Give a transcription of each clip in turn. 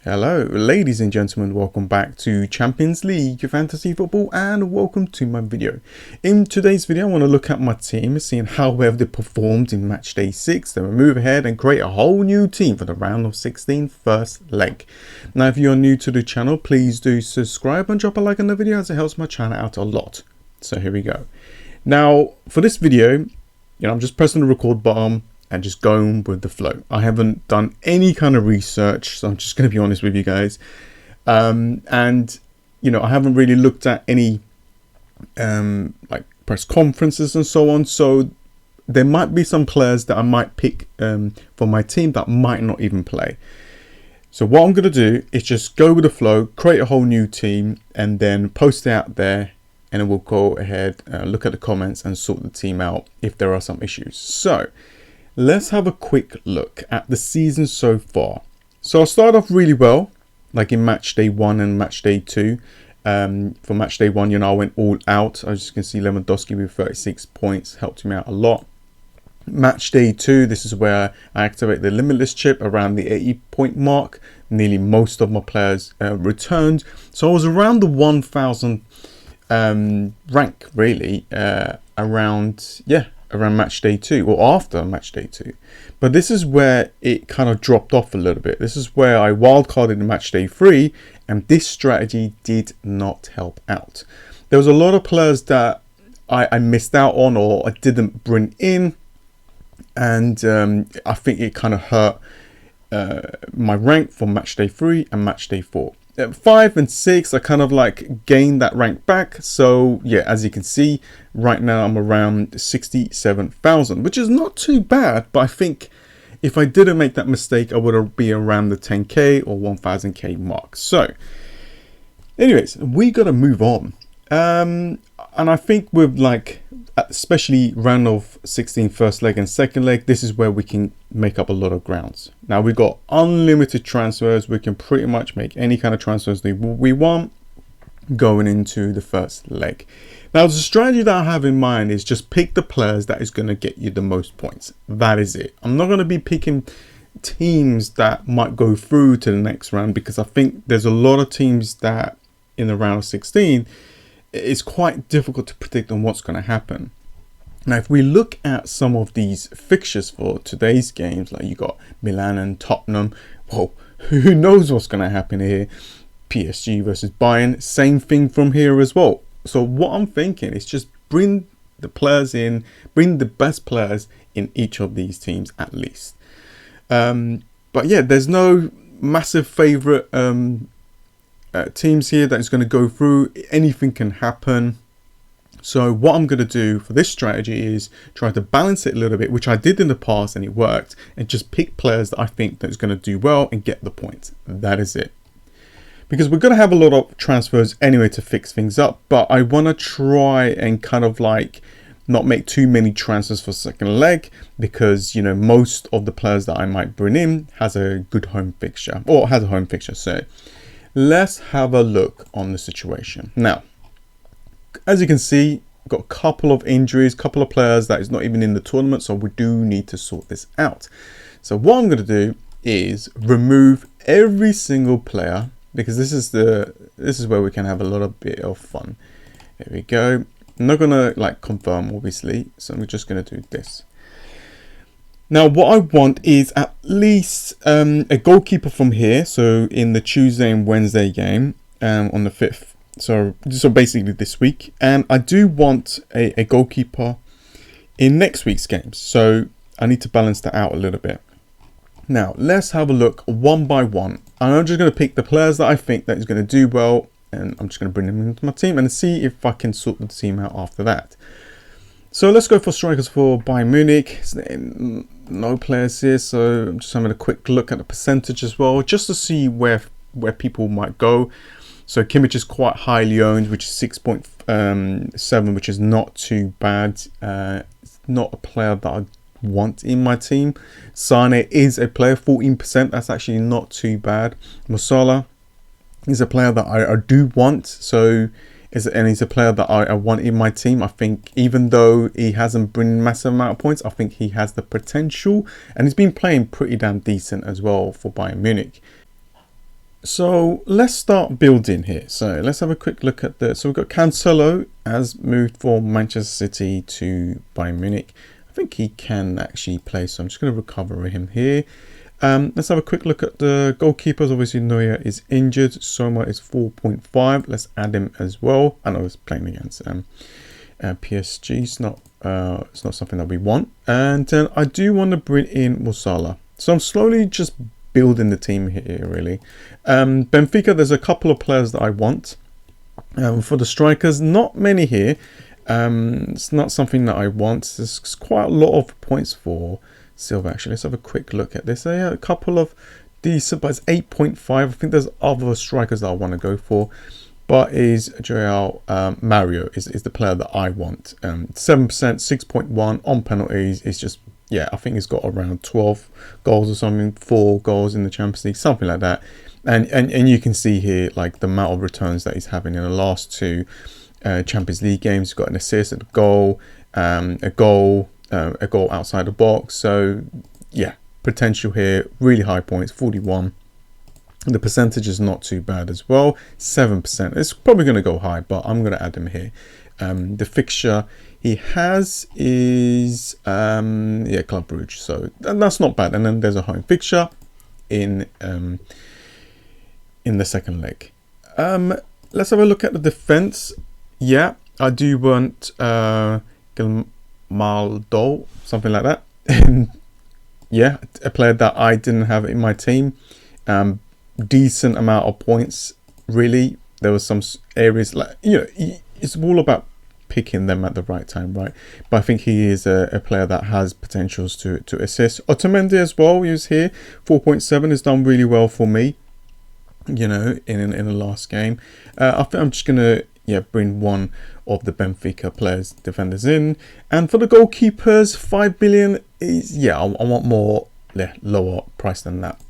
Hello, ladies and gentlemen, welcome back to Champions League Fantasy Football and welcome to my video. In today's video, I want to look at my team, seeing how well they performed in Matchday 6, then we'll move ahead and create a whole new team for the round of 16 first leg. Now, if you're new to the channel, please do subscribe and drop a like on the video as it helps my channel out a lot. So here we go. Now, for this video, I'm just pressing the record button and just going with the flow. I haven't done any kind of research, so I'm just going to be honest with you guys. I haven't really looked at any like press conferences and so on. So there might be some players that I might pick for my team that might not even play. So what I'm going to do is just go with the flow, create a whole new team, and then post it out there. And then we'll go ahead, look at the comments and sort the team out if there are some issues. So let's have a quick look at the season so far. So I'll start off really well, like in match day 1 and match day 2. For match day 1, I went all out. As you can see, Lewandowski with 36 points helped me out a lot. Match day 2, this is where I activate the limitless chip around the 80-point mark. Nearly most of my players returned. So I was around the 1,000 rank, really, around match day 2 or after match day 2. But this is where it kind of dropped off a little bit. This is where I wildcarded in match day 3, and this strategy did not help out. There was a lot of players that I missed out on or I didn't bring in, and I think it kind of hurt my rank for match day 3 and match day 4. 5 and 6, I kind of like gained that rank back. So yeah, as you can see, right now I'm around 67,000, which is not too bad. But I think if I didn't make that mistake, I would be around the 10k or 1000k mark. So anyways, we got to move on. And I think with like, especially round of 16 first leg and second leg, this is where we can make up a lot of grounds. Now we've got unlimited transfers. We can pretty much make any kind of transfers that we want going into the first leg. Now the strategy that I have in mind is just pick the players that is going to get you the most points. That is it. I'm not going to be picking teams that might go through to the next round, because I think there's a lot of teams that in the round of 16 it's quite difficult to predict on what's going to happen. Now, if we look at some of these fixtures for today's games, like you got Milan and Tottenham, well, who knows what's going to happen here? PSG versus Bayern, same thing from here as well. So what I'm thinking is just bring the players in, bring the best players in each of these teams at least. But yeah, there's no massive favorite teams here that is going to go through. Anything can happen. So what I'm going to do for this strategy is try to balance it a little bit, which I did in the past and it worked, and just pick players that I think that's going to do well and get the points. That is it. Because we're going to have a lot of transfers anyway to fix things up, but I want to try and kind of like not make too many transfers for second leg, because most of the players that I might bring in has a good home fixture, or has a home fixture. So let's have a look on the situation. Now, as you can see, we've got a couple of injuries, couple of players that is not even in the tournament, so we do need to sort this out. So what I'm going to do is remove every single player, because this is where we can have a lot of bit of fun. There we go. I'm not going to like confirm, obviously, so I'm just going to do this. Now, what I want is at least a goalkeeper from here. So in the Tuesday and Wednesday game on the 5th. So basically this week. And I do want a goalkeeper in next week's games. So I need to balance that out a little bit. Now, let's have a look one by one. And I'm just going to pick the players that I think that is going to do well. And I'm just going to bring them into my team and see if I can sort the team out after that. So let's go for strikers for Bayern Munich. No players here, so I'm just having a quick look at the percentage as well, just to see where people might go. So Kimmich is quite highly owned, which is 6.7, which is not too bad. It's not a player that I want in my team. Sane is a player, 14%. That's actually not too bad. Musala is a player that I do want. So he's a player that I want in my team. I think even though he hasn't been massive amount of points, I think he has the potential, and he's been playing pretty damn decent as well for Bayern Munich. So let's start building here. So let's have a quick look at the. So we've got Cancelo has moved from Manchester City to Bayern Munich. I think he can actually play, so I'm just going to recover him here. Let's have a quick look at the goalkeepers. Obviously, Neuer is injured. Soma is 4.5. Let's add him as well. I know it's playing against PSG. It's not something that we want. And then I do want to bring in Musala. So I'm slowly just building the team here, really. Benfica, there's a couple of players that I want. For the strikers, not many here. It's not something that I want. There's quite a lot of points for Silva, actually. Let's have a quick look at this. Yeah, a couple of decent, but it's 8.5. I think there's other strikers that I want to go for. But is Joao Mario is the player that I want. 7%, 6.1 on penalties. It's just, yeah, I think he's got around 12 goals or something, 4 goals in the Champions League, something like that. And you can see here, like, the amount of returns that he's having in the last 2 Champions League games. He's got an assist, a goal outside the box. So yeah, potential here, really high points, 41. The percentage is not too bad as well, 7%. It's probably going to go high, but I'm going to add him here. The fixture he has is Club Brugge, so that's not bad. And then there's a home fixture in the second leg. Let's have a look at the defense. Yeah, I do want Maldo, something like that. Yeah, a player that I didn't have in my team. Decent amount of points, really. There was some areas, like, you know, it's all about picking them at the right time, right? But I think he is a player that has potentials to assist. Otamendi as well, he was here. 4.7 has done really well for me, you know, in the last game. I think I'm just gonna bring one of the Benfica players, defenders in. And for the goalkeepers, 5 billion is, I want more, lower price than that.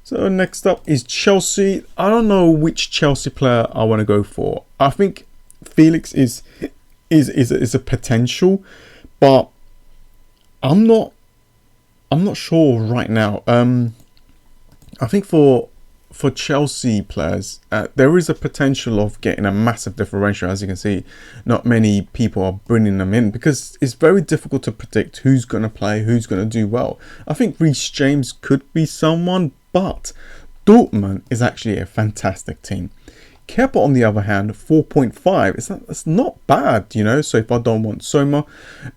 So next up is Chelsea. I don't know which Chelsea player I want to go for. I think Felix is a potential, but I'm not sure right now. I think for Chelsea players, there is a potential of getting a massive differential. As you can see, not many people are bringing them in because it's very difficult to predict who's going to play, who's going to do well. I think Reece James could be someone, but Dortmund is actually a fantastic team. Kepa, on the other hand, 4.5. It's not bad, you know. So if I don't want Soma,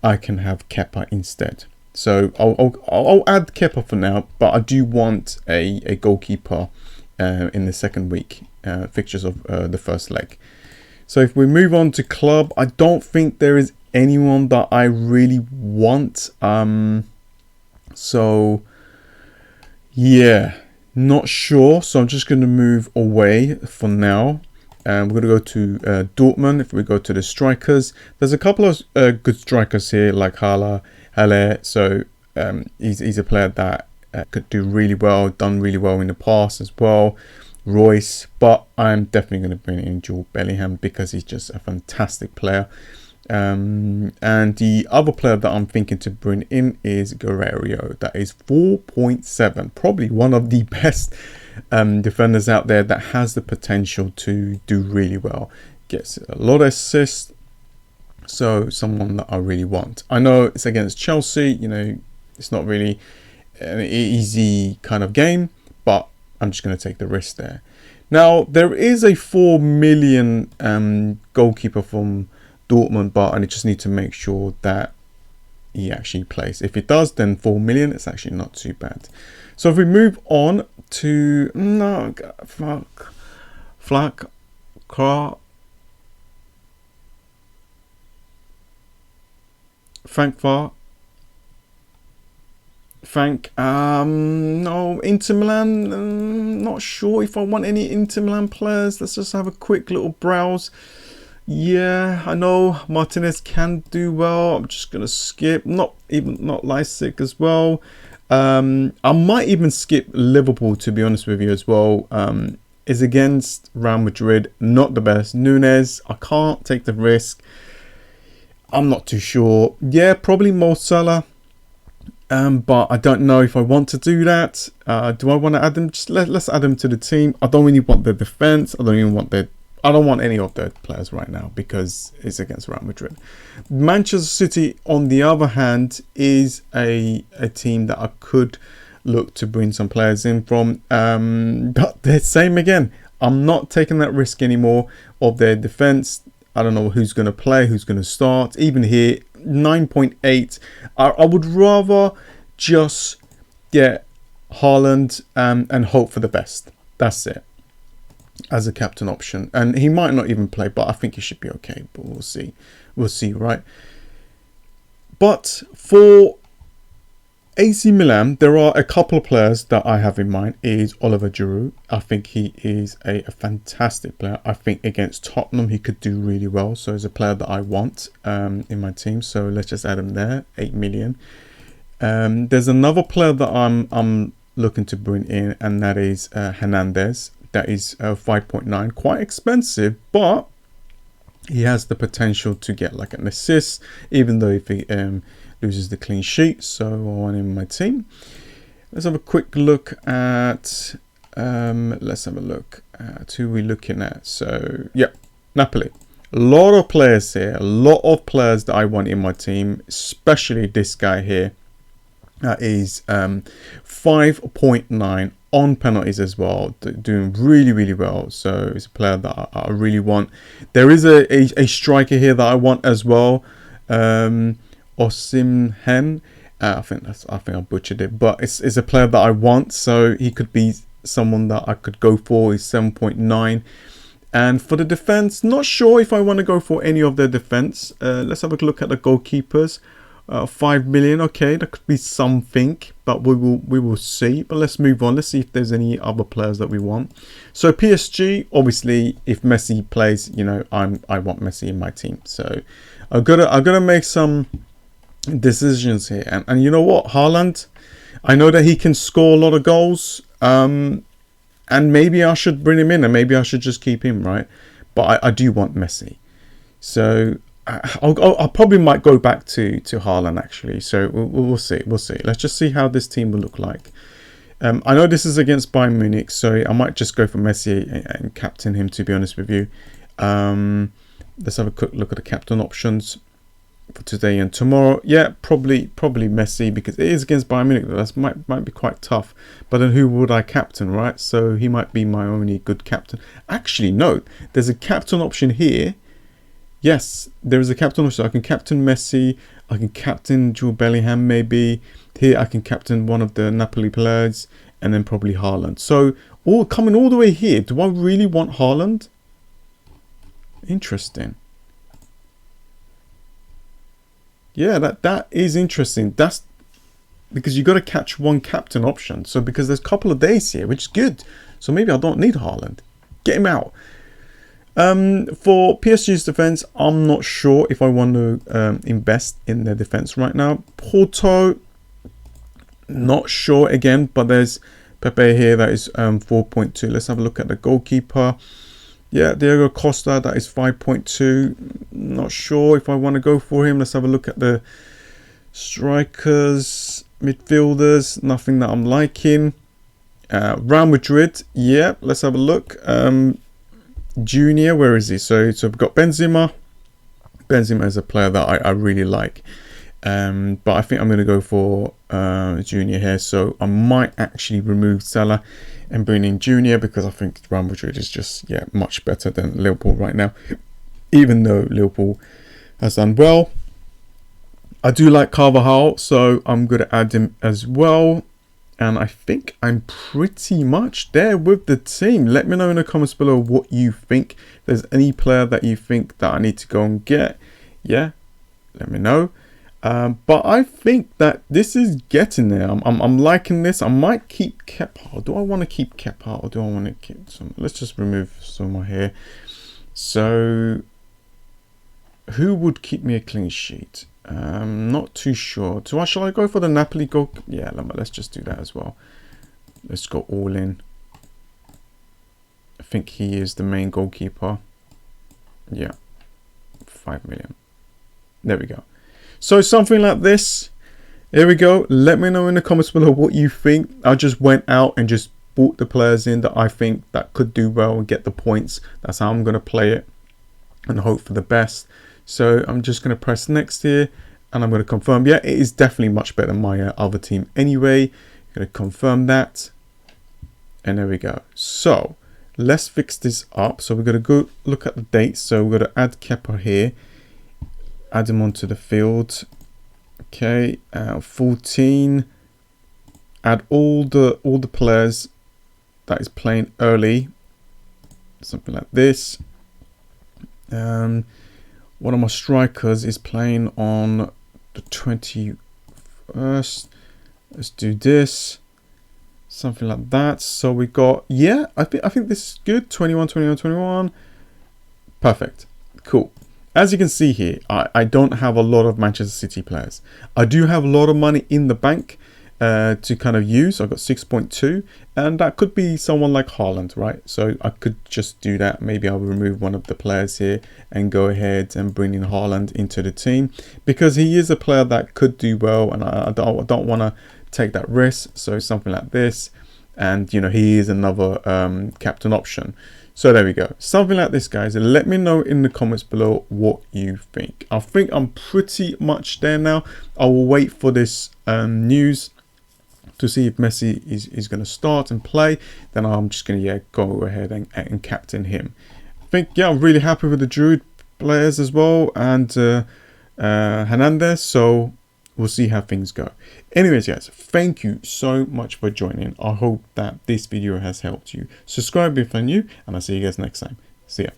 I can have Kepa instead. So I'll add Kepa for now, but I do want a goalkeeper in the second week fixtures of the first leg. So if we move on to club, I don't think there is anyone that I really want. So yeah, not sure. So I'm just going to move away for now. We're going to go to Dortmund. If we go to the strikers, there's a couple of good strikers here, like Halle. So he's a player that could do really well, done really well in the past as well. Royce, but I'm definitely going to bring in Jude Bellingham because he's just a fantastic player. And the other player that I'm thinking to bring in is Guerrero. That is 4.7, probably one of the best defenders out there that has the potential to do really well. Gets a lot of assists, so someone that I really want. I know it's against Chelsea, you know, it's not really an easy kind of game, but I'm just going to take the risk there. Now, there is a 4 million goalkeeper from Dortmund, but I just need to make sure that he actually plays. If it does, then 4 million, it's actually not too bad. So if we move on to no, Inter Milan, not sure if I want any Inter Milan players. Let's just have a quick little browse. Yeah, I know Martinez can do well. I'm just gonna skip. Not Leipzig as well. I might even skip Liverpool, to be honest with you as well. Is against Real Madrid, not the best. Nunes, I can't take the risk. I'm not too sure. Yeah, probably Mo Salah. But I don't know if I want to do that. Do I want to add them? Just let's add them to the team. I don't really want their defense. I don't want any of their players right now because it's against Real Madrid. Manchester City, on the other hand, is a team that I could look to bring some players in from. But the same again. I'm not taking that risk anymore of their defense. I don't know who's going to play, who's going to start. Even here, 9.8. I would rather just get Haaland and hope for the best. That's it. As a captain option. And he might not even play, but I think he should be okay. But we'll see. We'll see, right? But for AC Milan, there are a couple of players that I have in mind. Is Oliver Giroud. I think he is a fantastic player. I think against Tottenham he could do really well. So he's a player that I want in my team. So let's just add him there. 8 million. There's another player that I'm looking to bring in, and that is Hernandez. That is 5.9. Quite expensive, but he has the potential to get like an assist, even though if he loses the clean sheet. So I want him in my team. Let's have a quick look at who we're looking at. So yeah, Napoli. A lot of players here, a lot of players that I want in my team, especially this guy here. That is 5.9 on penalties as well, doing really well. So it's a player that I really want. There is a striker here that I want as well. Osimhen. I think I butchered it, but it's a player that I want, so he could be someone that I could go for. He's 7.9. And for the defense, not sure if I want to go for any of their defense. Let's have a look at the goalkeepers. 5 million. Okay, that could be something, but we will see. But let's move on. Let's see if there's any other players that we want. So PSG, obviously, if Messi plays, you know, I want Messi in my team. So I've gotta make some decisions here. And you know what, Haaland, I know that he can score a lot of goals. And maybe I should bring him in, and maybe I should just keep him, right? But I do want Messi. So I probably might go back to Haaland actually. So we'll see. Let's just see how this team will look like. I know this is against Bayern Munich, so I might just go for Messi and captain him, to be honest with you. Let's have a quick look at the captain options for today and tomorrow. Yeah, probably Messi, because it is against Bayern Munich. That might be quite tough. But then who would I captain, right? So he might be my only good captain. Actually, no. There's a captain option here. Yes, there is a captain option. I can captain Messi. I can captain Jude Bellingham maybe. Here I can captain one of the Napoli players, and then probably Haaland. So coming all the way here. Do I really want Haaland? Interesting. Yeah, that is interesting. That's because you got to catch one captain option. So because there's a couple of days here, which is good. So maybe I don't need Haaland. Get him out. For PSG's defense, I'm not sure if I want to invest in their defense right now. Porto, not sure again, but there's Pepe here that is 4.2. Let's have a look at the goalkeeper. Yeah, Diego Costa, that is 5.2. Not sure if I want to go for him. Let's have a look at the strikers, midfielders. Nothing that I'm liking. Real Madrid, yeah, let's have a look. Junior, where is he? So we've got Benzema. Benzema is a player that I really like. But I think I'm going to go for Junior here. So I might actually remove Salah and bring in Junior, because I think Real Madrid is just, yeah, much better than Liverpool right now. Even though Liverpool has done well. I do like Carvajal, so I'm going to add him as well. And I think I'm pretty much there with the team. Let me know in the comments below what you think. If there's any player that you think that I need to go and get, yeah, let me know. But I think that this is getting there. I'm liking this. I might keep Kepa. Do I want to keep Kepa, or do I want to keep some? Let's just remove some of my hair. So who would keep me a clean sheet? Not too sure. So shall I go for the Napoli goal? Yeah, let's just do that as well. Let's go all in. I think he is the main goalkeeper. Yeah, 5 million. There we go. So something like this. Here we go. Let me know in the comments below what you think. I just went out and just bought the players in that I think that could do well and get the points. That's how I'm going to play it and hope for the best. So I'm just going to press next here and I'm going to confirm. Yeah, it is definitely much better than my other team anyway. I'm going to confirm that. And there we go. So let's fix this up. So we're going to go look at the dates. So we're going to add Kepa here. Add him onto the field. Okay, 14. Add all the players that is playing early. Something like this. One of my strikers is playing on the 21st. Let's do this. Something like that. So we got, yeah, I think this is good. 21, 21, 21. Perfect. Cool. As you can see here, I don't have a lot of Manchester City players. I do have a lot of money in the bank to kind of use. I've got 6.2, and that could be someone like Haaland, right? So I could just do that. Maybe I'll remove one of the players here and go ahead and bring in Haaland into the team, because he is a player that could do well, and I don't want to take that risk. So something like this, and you know, he is another captain option. So there we go, something like this, guys. Let me know in the comments below what you think. I think I'm pretty much there now. I will wait for this news to see if Messi is going to start and play. Then I'm just going to go ahead and captain him. I think, yeah, I'm really happy with the Druid players as well, and Hernandez. So we'll see how things go. Anyways, guys, thank you so much for joining. I hope that this video has helped you. Subscribe if you're new, and I'll see you guys next time. See ya.